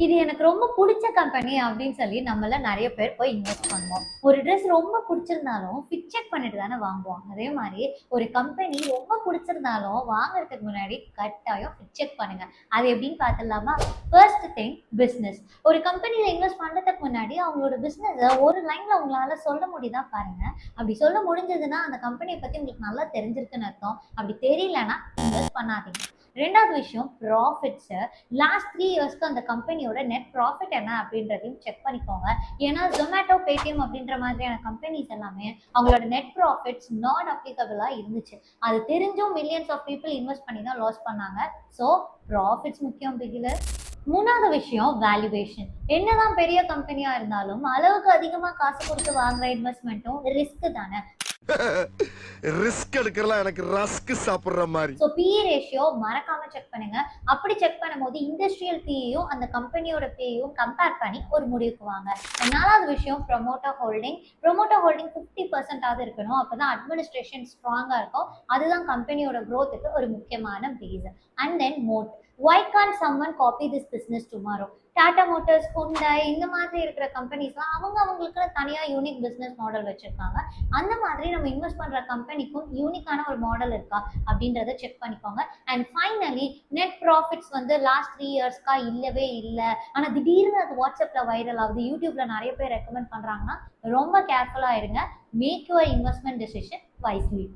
இது எனக்கு ரொம்ப புடிச்ச கம்பெனி அப்படின்னு சொல்லி நம்மள நெறைய பேர் போய் இன்வெஸ்ட் பண்ணுவோம். ஒரு ட்ரெஸ் ரொம்ப புடிச்சிருந்தாலும் ஃபிட் செக் பண்ணிட்டு தானே வாங்குவோம். அதே மாரி ஒரு கம்பெனி ரொம்ப புடிச்சிருந்தாலும் வாங்குறதுக்கு முன்னாடி கட்டாயம் ஃபிட் செக் பண்ணுங்க. அது எப்படின்னு பார்த்துடலாமா? First thing business. ஒரு கம்பெனில இன்வெஸ்ட் பண்றதுக்கு முன்னாடி அவங்களோட பிசினஸ ஒரு லைன்ல உங்களால சொல்ல முடியுதா பாருங்க. அப்படி சொல்ல முடிஞ்சதுன்னா அந்த கம்பெனிய பத்தி உங்களுக்கு நல்லா தெரிஞ்சிருக்குன்னு அர்த்தம். அப்படி தெரியலன்னா இன்வெஸ்ட் பண்ணாதீங்க. 2வது விஷயம் ப்ராஃபிட்ஸ். லாஸ்ட் 3 இயர்ஸ்க்கு அந்த கம்பெனியோட நெட் ப்ராஃபிட் என்ன அப்படின்றதையும் செக் பண்ணிக்கோங்க. ஏன்னா Zomato, Paytm அப்படின்ற மாதிரியான கம்பெனிஸ் எல்லாமே அவங்களோட நெட் ப்ராஃபிட்ஸ் நான் அப்ளிகபிளா இருந்துச்சு. அது தெரிஞ்சும் மில்லியன்ஸ் ஆஃப் பீப்புள் இன்வெஸ்ட் பண்ணி தான் லாஸ் பண்ணாங்க. ஸோ ப்ராஃபிட்ஸ் முக்கியம் பிகிலர். 3வது விஷயம் வேல்யூவேஷன். என்னதான் பெரிய கம்பெனியா இருந்தாலும் அளவுக்கு அதிகமா காசு கொடுத்து வாங்குற இன்வெஸ்ட்மெண்ட்டும் ரிஸ்க் தானே. ரிஸ்க் எடுக்கிறலாம் எனக்கு ரஸ்க் சாப்பிடுற மாதிரி. ஸோ பிஇ ரேஷியோ மறக்காம செக் பண்ணுங்க. அப்படி செக் பண்ணும்போது இண்டஸ்ட்ரியல் பிஇயும் அந்த கம்பெனியோட பிஇயும் கம்பேர் பண்ணி ஒரு முடிவுக்கு வாங்க. 4வது விஷயம் ப்ரொமோட்டர் ஹோல்டிங். ப்ரொமோட்டர் ஹோல்டிங் 50% இருக்கணும். அப்பதான் அட்மினிஸ்ட்ரேஷன் ஸ்ட்ராங்கா இருக்கும். அதுதான் கம்பெனியோட growthக்கு ஒரு முக்கியமான base. And then moat. Why can't someone copy this business tomorrow? Tata Motors, Hyundai இந்த மாதிரி இருக்கிற கம்பெனிஸ்லாம் அவங்களுக்கு தனியா யூனிக் பிசினஸ் மாடல் வச்சிருக்காங்க. அந்த மாதிரி நம்ம இன்வெஸ்ட் பண்ற கம்பெனிக்கும் யூனிக்கான ஒரு மாடல் இருக்கா அப்படின்றத செக் பண்ணிக்கோங்க. அண்ட் ஃபைனலி நெட் ப்ராஃபிட்ஸ் வந்து லாஸ்ட் 3 இயர்ஸ்க்கா இல்லவே இல்லை, ஆனா திடீர்னு அது வாட்ஸ்அப்ல வைரல் ஆகுது, யூடியூப்ல நிறைய பேர் ரெக்கமெண்ட் பண்றாங்கன்னா ரொம்ப கேர்ஃபுல்லா இருங்க. Make your investment decision wisely.